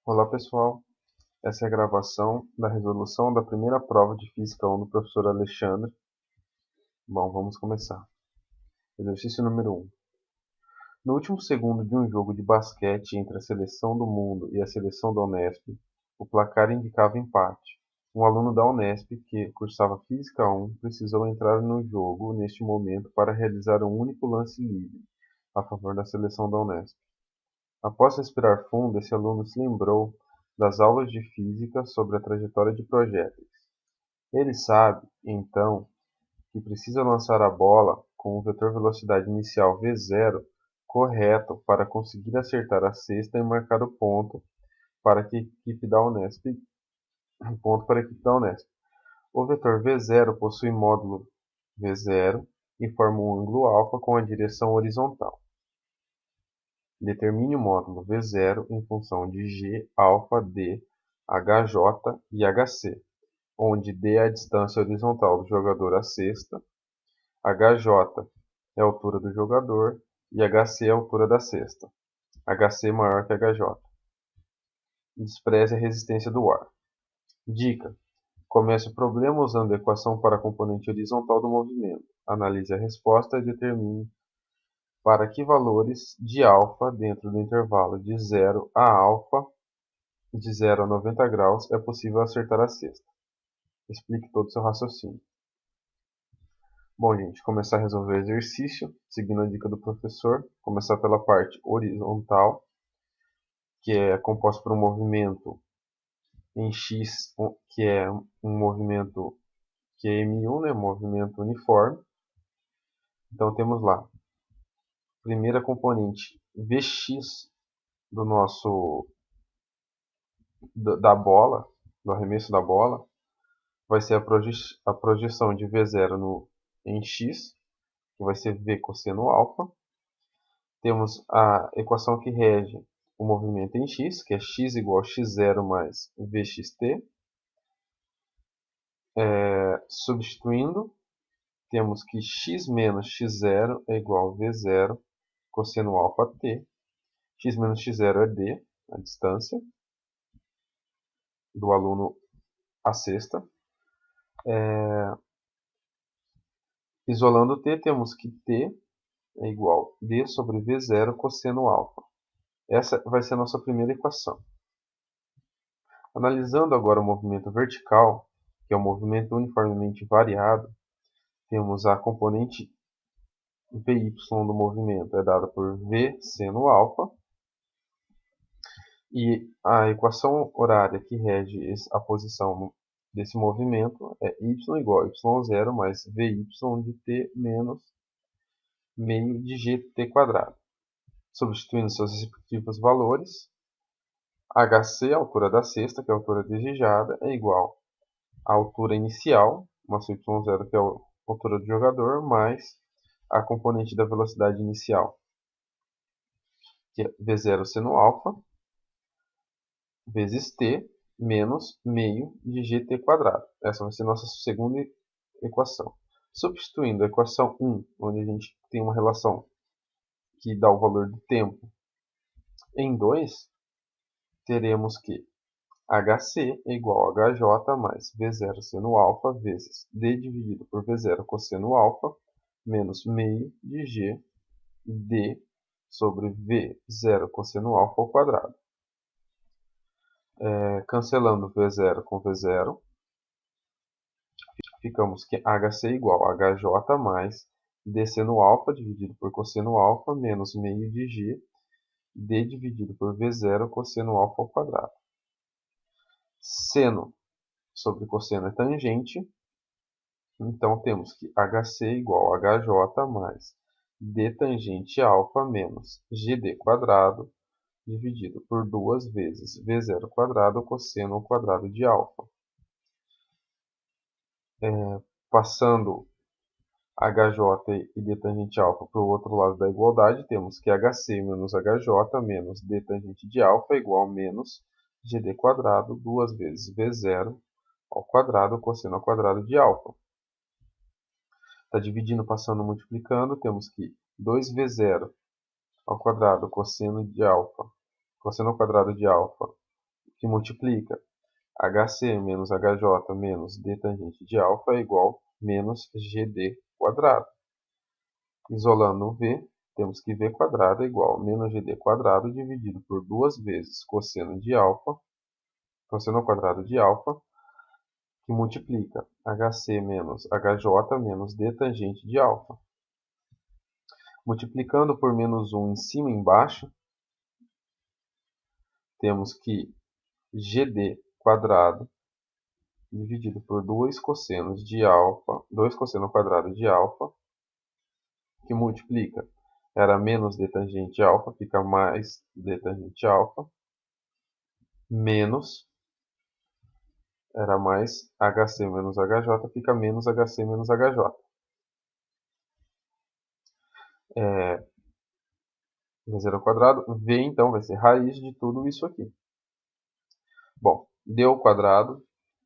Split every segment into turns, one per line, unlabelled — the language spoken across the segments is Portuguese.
Olá pessoal, essa é a gravação da resolução da primeira prova de Física 1 do professor Alexandre. Bom, vamos começar. Exercício número 1. No último segundo de um jogo de basquete entre a seleção do mundo e a seleção da Unesp, o placar indicava empate. Um aluno da Unesp, que cursava Física 1, precisou entrar no jogo neste momento para realizar um único lance livre, a favor da seleção da Unesp. Após respirar fundo, esse aluno se lembrou das aulas de física sobre a trajetória de projéteis. Ele sabe, então, que precisa lançar a bola com o vetor velocidade inicial v0 correto para conseguir acertar a cesta e marcar o ponto para a equipe da Unesp. O vetor v0 possui módulo v0 e forma um ângulo alfa com a direção horizontal. Determine o módulo v0 em função de g, alfa, d, hj e hc, onde d é a distância horizontal do jogador à cesta, hj é a altura do jogador e hc é a altura da cesta. hc maior que hj. Despreze a resistência do ar. Dica: comece o problema usando a equação para a componente horizontal do movimento. Analise a resposta e determine para que valores de alfa dentro do intervalo de 0 a alfa de 0 a 90 graus é possível acertar a cesta. Explique todo o seu raciocínio. Bom, gente, começar a resolver o exercício, seguindo a dica do professor. Começar pela parte horizontal, que é composta por um movimento em x, que é um movimento que é M1, né, movimento uniforme. Então temos lá, primeira componente Vx da bola, do arremesso da bola, vai ser a projeção de V0 em x, que vai ser V cosseno alfa. Temos a equação que rege o movimento em x, que é x igual a x0 mais vxt. Substituindo, temos que x menos x0 é igual a v0 cosseno alfa t. X menos x0 é d, a distância do aluno à cesta. Isolando t, temos que t é igual a d sobre v0 cosseno alfa. Essa vai ser a nossa primeira equação. Analisando agora o movimento vertical, que é o movimento uniformemente variado, temos a componente Vy do movimento é dada por V seno alfa, e a equação horária que rege a posição desse movimento é y igual a y0 mais Vy de t menos meio de gt quadrado. Substituindo seus respectivos valores, hc, a altura da cesta, que é a altura desejada, é igual à altura inicial, nosso y0, que é a altura do jogador, mais a componente da velocidade inicial, que é v0 seno alfa, vezes t, menos meio de gt quadrado. Essa vai ser a nossa segunda equação. Substituindo a equação 1, onde a gente tem uma relação que dá o valor do tempo em 2, teremos que hc é igual a hj mais v0 seno alfa vezes d dividido por v0 cosseno alfa menos meio de g d sobre v0 cosseno alfa ao quadrado. Cancelando v0 com v0, ficamos que hc é igual a hj mais d seno alfa dividido por cosseno alfa menos meio de g d dividido por v0 cosseno alfa ao quadrado. Seno sobre cosseno é tangente, então temos que hc é igual a hj mais d tangente alfa menos gd quadrado dividido por 2 vezes v0 quadrado cosseno ao quadrado de alfa. Passando hj e d tangente alfa para o outro lado da igualdade, temos que hc menos hj menos d tangente de alfa é igual a menos gd quadrado 2 vezes v0 ao quadrado cosseno ao quadrado de alfa. Está dividindo, passando, multiplicando, temos que 2v0 ao quadrado cosseno de alfa, cosseno ao quadrado de alfa que multiplica HC menos HJ menos D tangente de alfa é igual a menos GD quadrado. Isolando o V, temos que V quadrado é igual a menos GD quadrado dividido por 2 vezes cosseno de alfa, cosseno ao quadrado de alfa, que multiplica HC menos HJ menos D tangente de alfa. Multiplicando por menos 1 em cima e embaixo, temos que GD quadrado dividido por 2 cossenos de alfa, 2 cosseno ao quadrado de alfa, que multiplica, era menos D tangente alfa, fica mais D tangente alfa, menos, era mais HC menos HJ, fica menos HC menos HJ. V0 ao quadrado, V então vai ser raiz de tudo isso aqui. Bom, D ao quadrado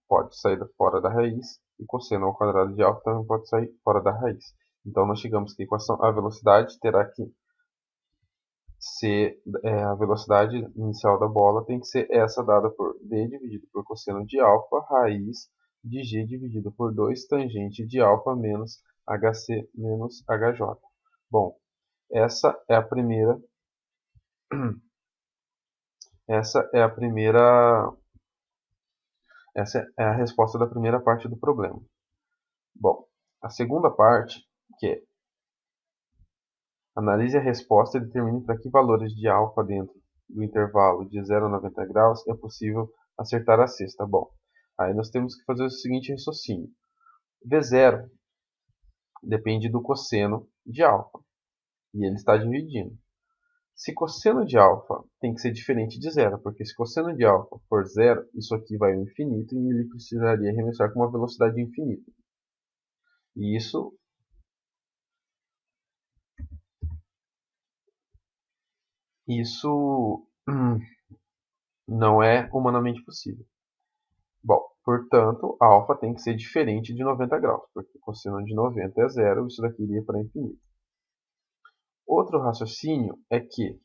pode sair fora da raiz, e cosseno ao quadrado de alfa também pode sair fora da raiz. Então nós chegamos que a velocidade terá que ser, a velocidade inicial da bola tem que ser essa dada por D dividido por cosseno de alfa, raiz de G dividido por 2 tangente de alfa menos HC menos HJ. Bom, essa é a primeira resposta da primeira parte do problema. Bom, a segunda parte, que é analise a resposta e determine para que valores de alfa dentro do intervalo de 0 a 90 graus é possível acertar a cesta. Bom, aí nós temos que fazer o seguinte raciocínio. V0 depende do cosseno de alfa, e ele está dividindo. Se cosseno de alfa tem que ser diferente de zero, porque se cosseno de alfa for zero, isso aqui vai ao infinito e ele precisaria arremessar com uma velocidade infinita. E isso não é humanamente possível. Bom, portanto, alfa tem que ser diferente de 90 graus, porque cosseno de 90 é zero, isso daqui iria para infinito. Outro raciocínio é que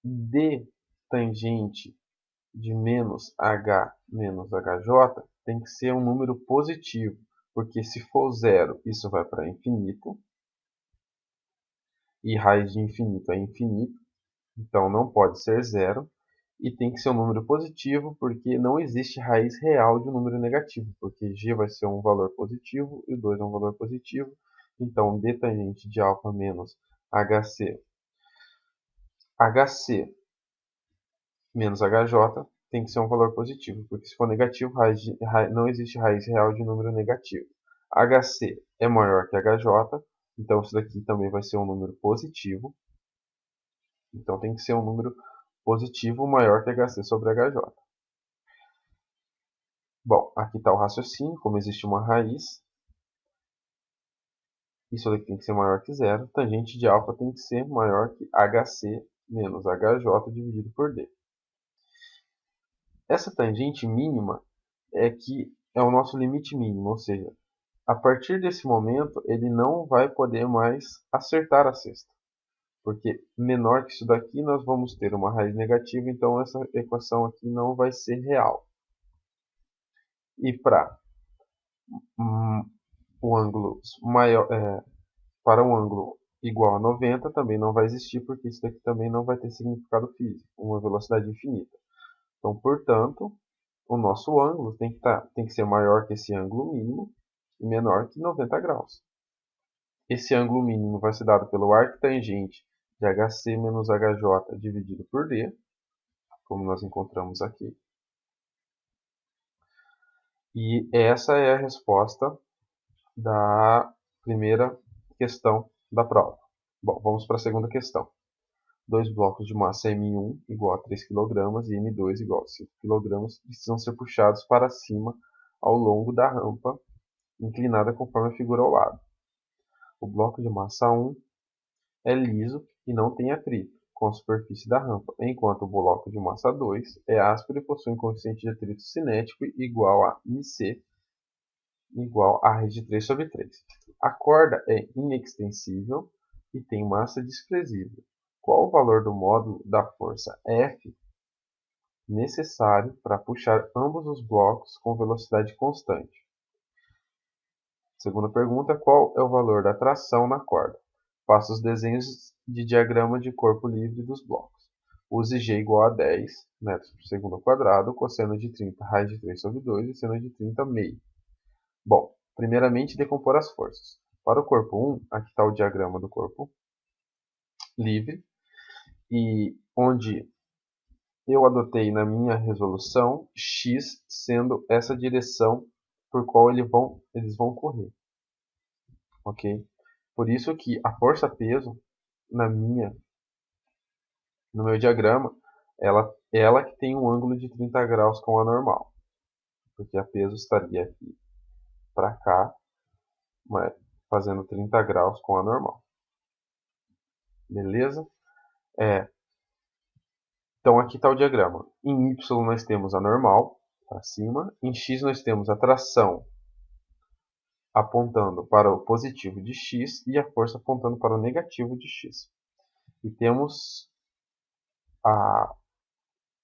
D tangente de menos H menos HJ tem que ser um número positivo, porque se for zero, isso vai para infinito, e raiz de infinito é infinito, então não pode ser zero, e tem que ser um número positivo, porque não existe raiz real de um número negativo, porque G vai ser um valor positivo e 2 é um valor positivo, então D tangente de alfa menos HC menos HJ tem que ser um valor positivo, porque se for negativo, não existe raiz real de número negativo. HC é maior que HJ, então isso daqui também vai ser um número positivo. Então tem que ser um número positivo maior que HC sobre HJ. Bom, aqui está o raciocínio, como existe uma raiz, isso daqui tem que ser maior que zero, tangente de alfa tem que ser maior que HC menos HJ dividido por D. Essa tangente mínima é o nosso limite mínimo, ou seja, a partir desse momento ele não vai poder mais acertar a cesta, porque menor que isso daqui nós vamos ter uma raiz negativa, então essa equação aqui não vai ser real. E para o ângulo maior, para um ângulo igual a 90 também não vai existir, porque isso daqui também não vai ter significado físico, uma velocidade infinita. Então, portanto, o nosso ângulo tem que ser maior que esse ângulo mínimo e menor que 90 graus. Esse ângulo mínimo vai ser dado pelo arctangente de HC menos HJ dividido por D, como nós encontramos aqui. E essa é a resposta da primeira questão da prova. Bom, vamos para a segunda questão. Dois blocos de massa M1 igual a 3 kg e M2 igual a 5 kg precisam ser puxados para cima ao longo da rampa inclinada conforme a figura ao lado. O bloco de massa 1 é liso e não tem atrito com a superfície da rampa, enquanto o bloco de massa 2 é áspero e possui um coeficiente de atrito cinético igual a MC igual a raiz de 3 sobre 3. A corda é inextensível e tem massa desprezível. Qual o valor do módulo da força F necessário para puxar ambos os blocos com velocidade constante. Segunda pergunta, qual é o valor da tração na corda? Faça os desenhos de diagrama de corpo livre dos blocos. Use G igual a 10 metros por segundo ao quadrado, cosseno de 30 raiz de 3 sobre 2 e seno de 30 meio. Bom, primeiramente decompor as forças. Para o corpo 1, aqui está o diagrama do corpo livre, e onde eu adotei na minha resolução x sendo essa direção por qual eles vão correr. Ok? Por isso que a força-peso no meu diagrama, ela que tem um ângulo de 30 graus com a normal. Porque a peso estaria aqui para cá, mas fazendo 30 graus com a normal. Beleza? Então aqui está o diagrama. Em Y nós temos a normal, para cima. Em X nós temos a tração apontando para o positivo de X e a força apontando para o negativo de X. E temos a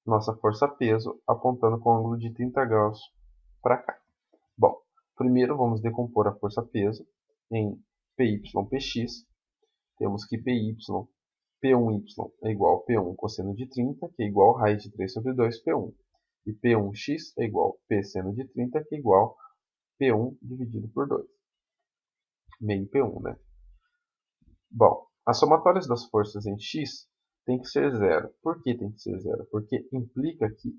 nossa força-peso apontando com ângulo de 30 graus para cá. Bom, primeiro vamos decompor a força-peso em PY, PX. Temos que P1y é igual a P1 cosseno de 30, que é igual a raiz de 3 sobre 2 P1. E P1x é igual a P seno de 30, que é igual a P1 dividido por 2. Meio P1, né? Bom, as somatórias das forças em x tem que ser zero. Por que tem que ser zero? Porque implica que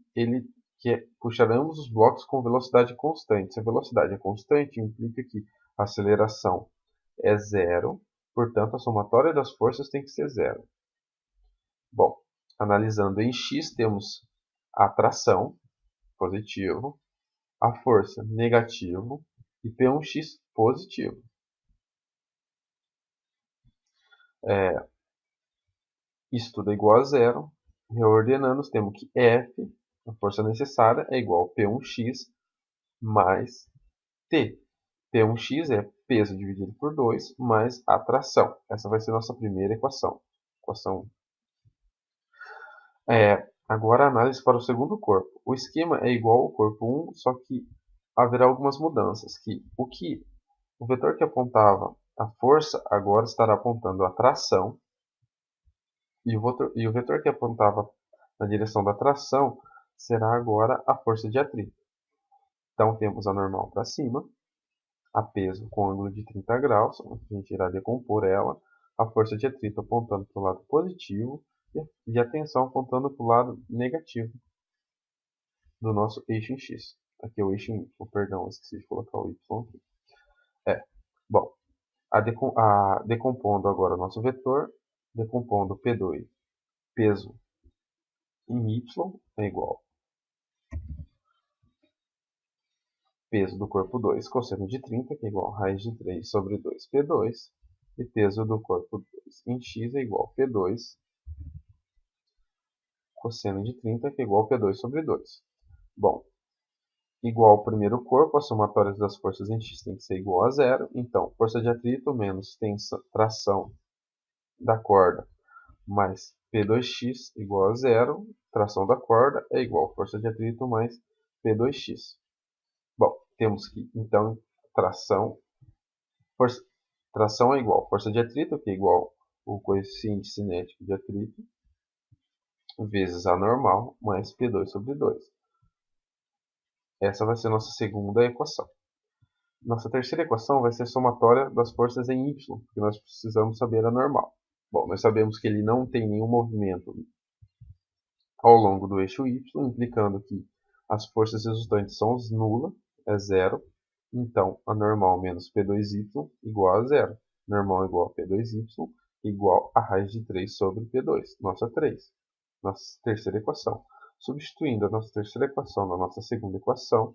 puxaremos os blocos com velocidade constante. Se a velocidade é constante, implica que a aceleração é zero, portanto a somatória das forças tem que ser zero. Bom, analisando em x, temos a tração, positivo, a força, negativo, e P1x, positivo. Isso tudo é igual a zero. Reordenando, temos que F, a força necessária, é igual a P1x mais T. P1x é peso dividido por 2 mais a tração. Essa vai ser a nossa primeira equação. Equação 1. Agora a análise para o segundo corpo. O esquema é igual ao corpo 1, só que haverá algumas mudanças. O vetor que apontava a força agora estará apontando a tração. E o vetor que apontava na direção da tração será agora a força de atrito. Então temos a normal para cima, a peso com ângulo de 30 graus, a gente irá decompor ela, a força de atrito apontando para o lado positivo e a tensão apontando para o lado negativo do nosso eixo em X. Aqui é o eixo em Y, perdão, esqueci de colocar o Y aqui. Bom, decompondo agora o nosso vetor, decompondo P2, peso em Y é igual peso do corpo 2, cosseno de 30, que é igual a raiz de 3 sobre 2 P2, e peso do corpo 2 em X é igual a P2, cosseno de 30, que é igual a P2 sobre 2. Bom, igual ao primeiro corpo, as somatórias das forças em X tem que ser igual a zero, então força de atrito menos tração da corda mais P2x igual a zero, tração da corda é igual a força de atrito mais P2x. Bom, temos que, então, tração é igual a força de atrito, que é igual o coeficiente cinético de atrito, vezes a normal, mais P2 sobre 2. Essa vai ser a nossa segunda equação. Nossa terceira equação vai ser a somatória das forças em Y, porque nós precisamos saber a normal. Bom, nós sabemos que ele não tem nenhum movimento ao longo do eixo Y, implicando que as forças resultantes são nulas, é zero. Então, a normal menos P2y igual a zero. Normal igual a P2y igual a raiz de 3 sobre P2. Nossa 3. Nossa terceira equação. Substituindo a nossa terceira equação na nossa segunda equação,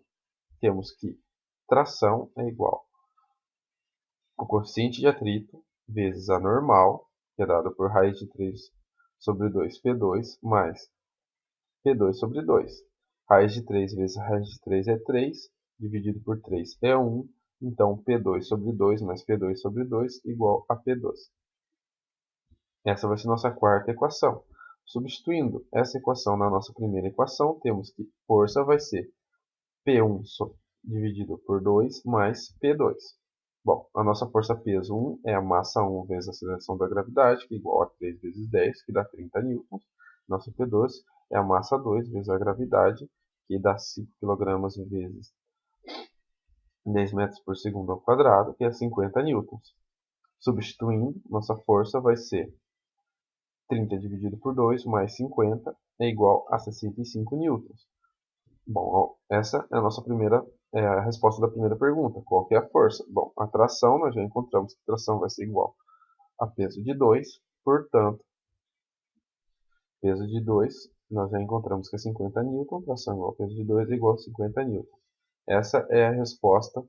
temos que tração é igual ao coeficiente de atrito vezes a normal, que é dado por raiz de 3 sobre 2 P2, mais P2 sobre 2. Raiz de 3 vezes raiz de 3 é 3, dividido por 3 é 1. Então, P2 sobre 2 mais P2 sobre 2 igual a P2. Essa vai ser nossa quarta equação. Substituindo essa equação na nossa primeira equação, temos que força vai ser P1 dividido por 2 mais P2. Bom, a nossa força peso 1 é a massa 1 vezes a aceleração da gravidade, que é igual a 3 vezes 10, que dá 30 newtons. Nossa P2 é a massa 2 vezes a gravidade, que dá 5 kg vezes 10 metros por segundo ao quadrado, que é 50 newtons. Substituindo, nossa força vai ser 30 dividido por 2 mais 50 é igual a 65 newtons. Bom, essa é a nossa primeira a resposta da primeira pergunta. Qual que é a força? Bom, a tração, nós já encontramos que a tração vai ser igual a peso de 2, portanto, peso de 2, nós já encontramos que é 50 newton, tração igual a peso de 2 é igual a 50 newton. Essa é a resposta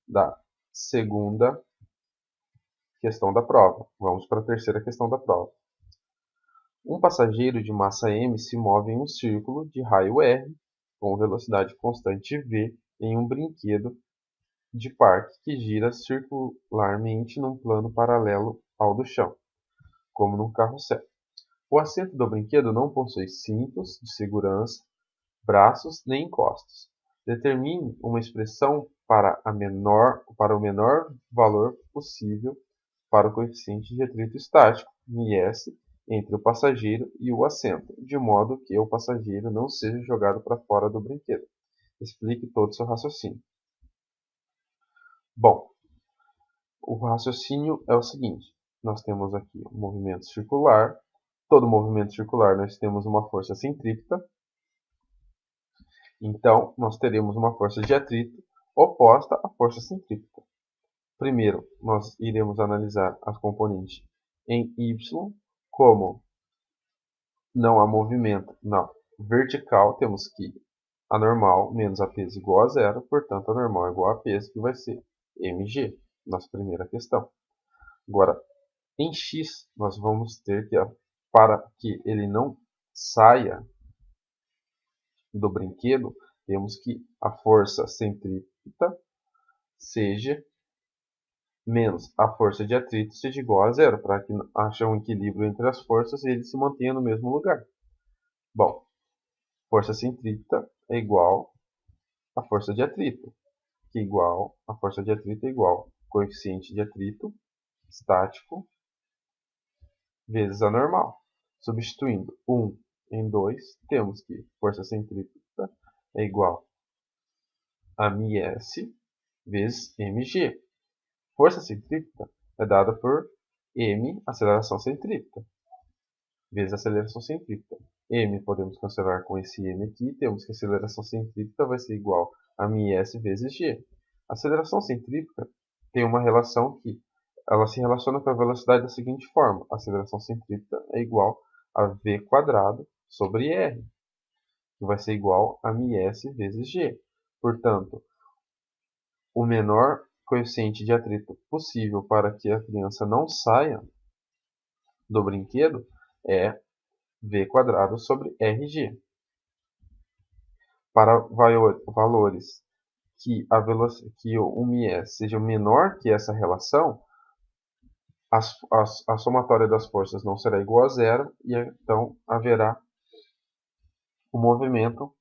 da segunda questão da prova. Vamos para a terceira questão da prova. Um passageiro de massa m se move em um círculo de raio r com velocidade constante v em um brinquedo de parque que gira circularmente num plano paralelo ao do chão, como num carrossel. O assento do brinquedo não possui cintos de segurança, braços nem encostos. Determine uma expressão para o menor valor possível para o coeficiente de atrito estático, ms, entre o passageiro e o assento, de modo que o passageiro não seja jogado para fora do brinquedo. Explique todo o seu raciocínio. Bom, o raciocínio é o seguinte. Nós temos aqui um movimento circular. Todo movimento circular nós temos uma força centrípeta. Então, nós teremos uma força de atrito oposta à força centrípeta. Primeiro, nós iremos analisar as componentes em y, como não há movimento na vertical, temos que a normal menos a peso igual a zero, portanto a normal é igual a peso, que vai ser mg, nossa primeira questão. Agora, em x, nós vamos ter que, para que ele não saia do brinquedo, temos que a força centrípeta seja menos a força de atrito seja igual a zero, para que haja um equilíbrio entre as forças e ele se mantenha no mesmo lugar. Bom, força centrípeta é igual a força de atrito, que é igual a força de atrito é igual coeficiente de atrito estático vezes a normal. Substituindo 1 em 2, temos que força centrípeta é igual a ms vezes mg. Força centrípeta é dada por m, aceleração centrípeta, vezes aceleração centrípeta. M podemos cancelar com esse m aqui, temos que a aceleração centrípeta vai ser igual a ms vezes g. A aceleração centrípeta tem uma relação que ela se relaciona com a velocidade da seguinte forma: a aceleração centrípeta é igual a v quadrado sobre r, que vai ser igual a ms vezes g. Portanto, o menor coeficiente de atrito possível para que a criança não saia do brinquedo é v quadrado sobre rg. Para valores que o ms seja menor que essa relação, a somatória das forças não será igual a zero e então haverá o movimento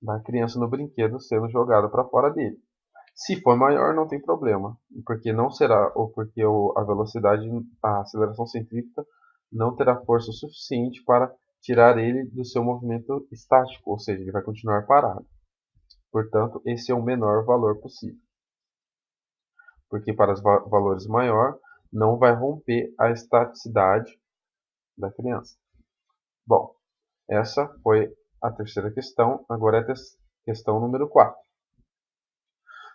da criança no brinquedo sendo jogado para fora dele. Se for maior, não tem problema, porque não será, ou porque a velocidade, a aceleração centrípeta não terá força suficiente para tirar ele do seu movimento estático, ou seja, ele vai continuar parado. Portanto, esse é o menor valor possível, porque para os valores maior não vai romper a estaticidade da criança. Bom, essa foi a terceira questão, agora é a questão número 4.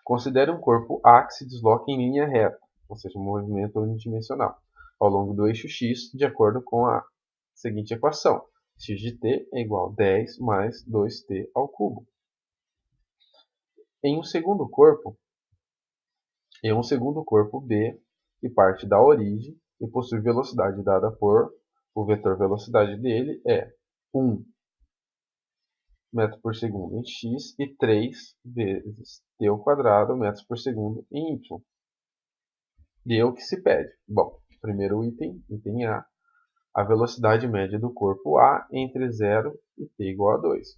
Considere um corpo A que se desloca em linha reta, ou seja, um movimento unidimensional, ao longo do eixo x, de acordo com a seguinte equação: x de t é igual a 10 mais 2t ao cubo. Em um segundo corpo B, que parte da origem e possui velocidade dada por, o vetor velocidade dele é 1 metros por segundo em x e 3 vezes t ao quadrado metros por segundo em y. E o que se pede? Bom, primeiro item A, a velocidade média do corpo A entre 0 e t igual a 2.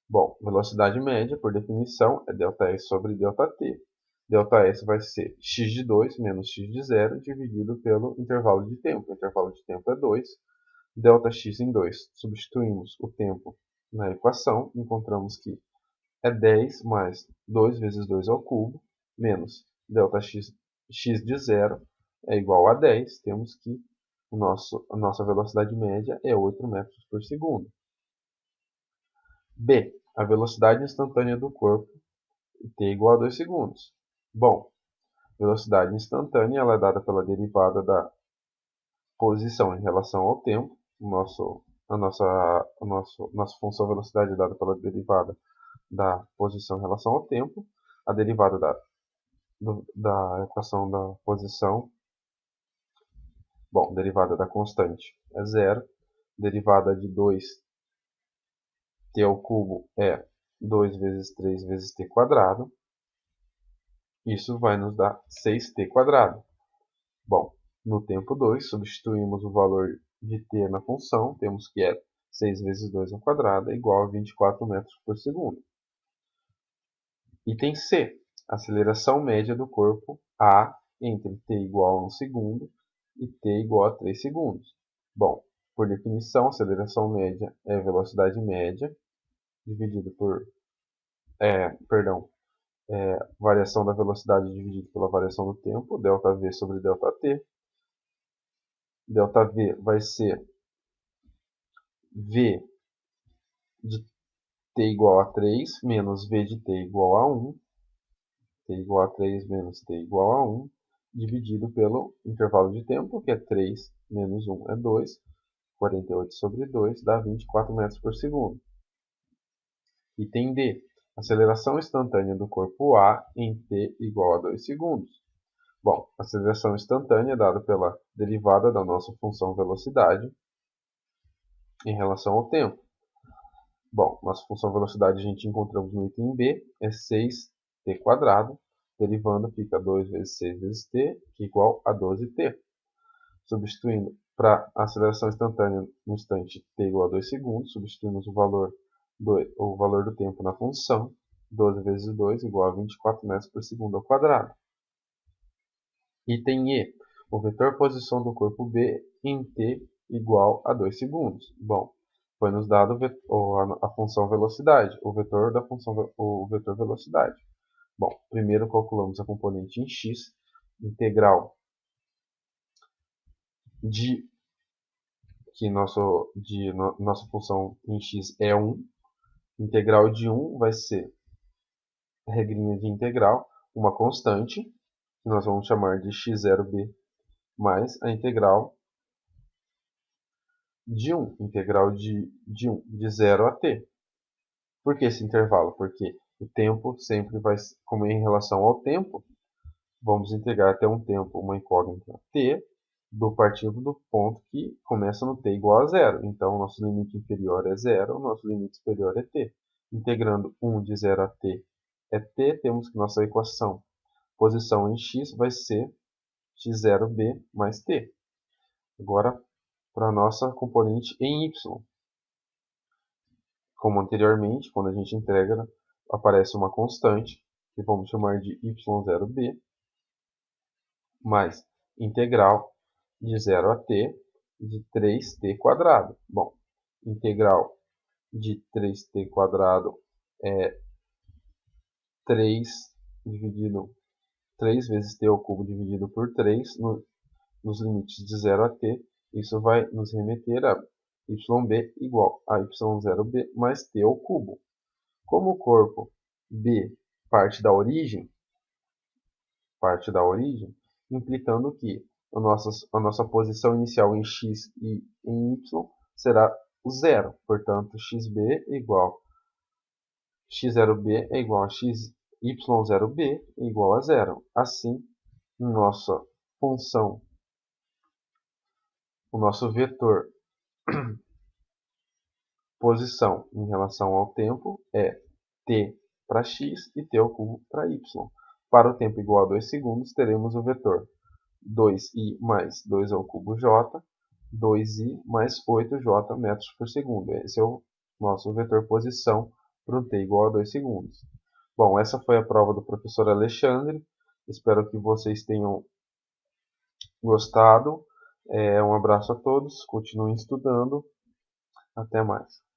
Bom, velocidade média, por definição, é ΔS sobre ΔT. ΔS vai ser x de 2 menos x de 0 dividido pelo intervalo de tempo. O intervalo de tempo é 2. Δx em 2. Substituímos o tempo na equação. Encontramos que é 10 mais 2 vezes 2 ao cubo, menos Δx x de 0 é igual a 10. Temos que a nossa velocidade média é 8 metros por segundo. B. A velocidade instantânea do corpo, t igual a 2 segundos. Bom, velocidade instantânea ela é dada pela derivada da posição em relação ao tempo. Nossa função velocidade é dada pela derivada da posição em relação ao tempo. A derivada da equação da posição, bom, derivada da constante é 0. Derivada de 2t ao cubo é 2 vezes 3 vezes t quadrado. Isso vai nos dar 6t quadrado. Bom, no tempo 2, substituímos o valor de t na função. Temos que é 6 vezes 2 ao quadrado é igual a 24 metros por segundo. Item C. Aceleração média do corpo A entre t igual a 1 segundo e t igual a 3 segundos. Bom, por definição, aceleração média é velocidade média dividido por variação da velocidade dividido pela variação do tempo, ΔV sobre ΔT. ΔV vai ser V de t igual a 3 menos V de t igual a 1. T igual a 3 menos t igual a 1, dividido pelo intervalo de tempo, que é 3 menos 1 é 2. 48 sobre 2 dá 24 metros por segundo. Item D. Aceleração instantânea do corpo A em t igual a 2 segundos. Bom, a aceleração instantânea é dada pela derivada da nossa função velocidade em relação ao tempo. Bom, nossa função velocidade a gente encontramos no item B, é 6t quadrado. Derivando fica 2 vezes 6 vezes t, que é igual a 12t. Substituindo para a aceleração instantânea no instante t igual a 2 segundos, substituímos o valor do tempo na função. 12 vezes 2 igual a 24 metros por segundo ao quadrado. Item E. O vetor posição do corpo B em t igual a 2 segundos. Bom, foi nos dado a função velocidade, o vetor velocidade. Bom, primeiro calculamos a componente em x, integral nossa função em x é 1. Integral de 1 vai ser regrinha de integral, uma constante, que nós vamos chamar de x0b, mais a integral de 1, integral de 1, de 0 a t. Por que esse intervalo? Porque o tempo sempre vai, como em relação ao tempo, vamos integrar até um tempo, uma incógnita t, partindo do ponto que começa no t igual a 0. Então, o nosso limite inferior é 0, o nosso limite superior é t. Integrando 1 de 0 a t é t, temos que nossa equação posição em x vai ser x0b mais t. Agora, para a nossa componente em y. Como anteriormente, quando a gente integra, aparece uma constante, que vamos chamar de y0b, mais integral de 0 a t de 3t quadrado. Bom, integral de 3t quadrado é 3 vezes t ao cubo dividido por 3 nos limites de 0 a t. Isso vai nos remeter a yb igual a y0b mais t ao cubo. Como o corpo B parte da origem, implicando que a nossa posição inicial em x e em y será o zero. Portanto, x0b é igual a y0b é igual a zero. Assim, nossa função, o nosso vetor posição em relação ao tempo é t para x e t ao cubo para y. Para o tempo igual a 2 segundos, teremos o vetor 2i mais 2 ao cubo j 2i mais 8j metros por segundo. Esse é o nosso vetor posição para um t igual a 2 segundos. Bom, essa foi a prova do professor Alexandre. Espero que vocês tenham gostado. Um abraço a todos, continuem estudando. Até mais.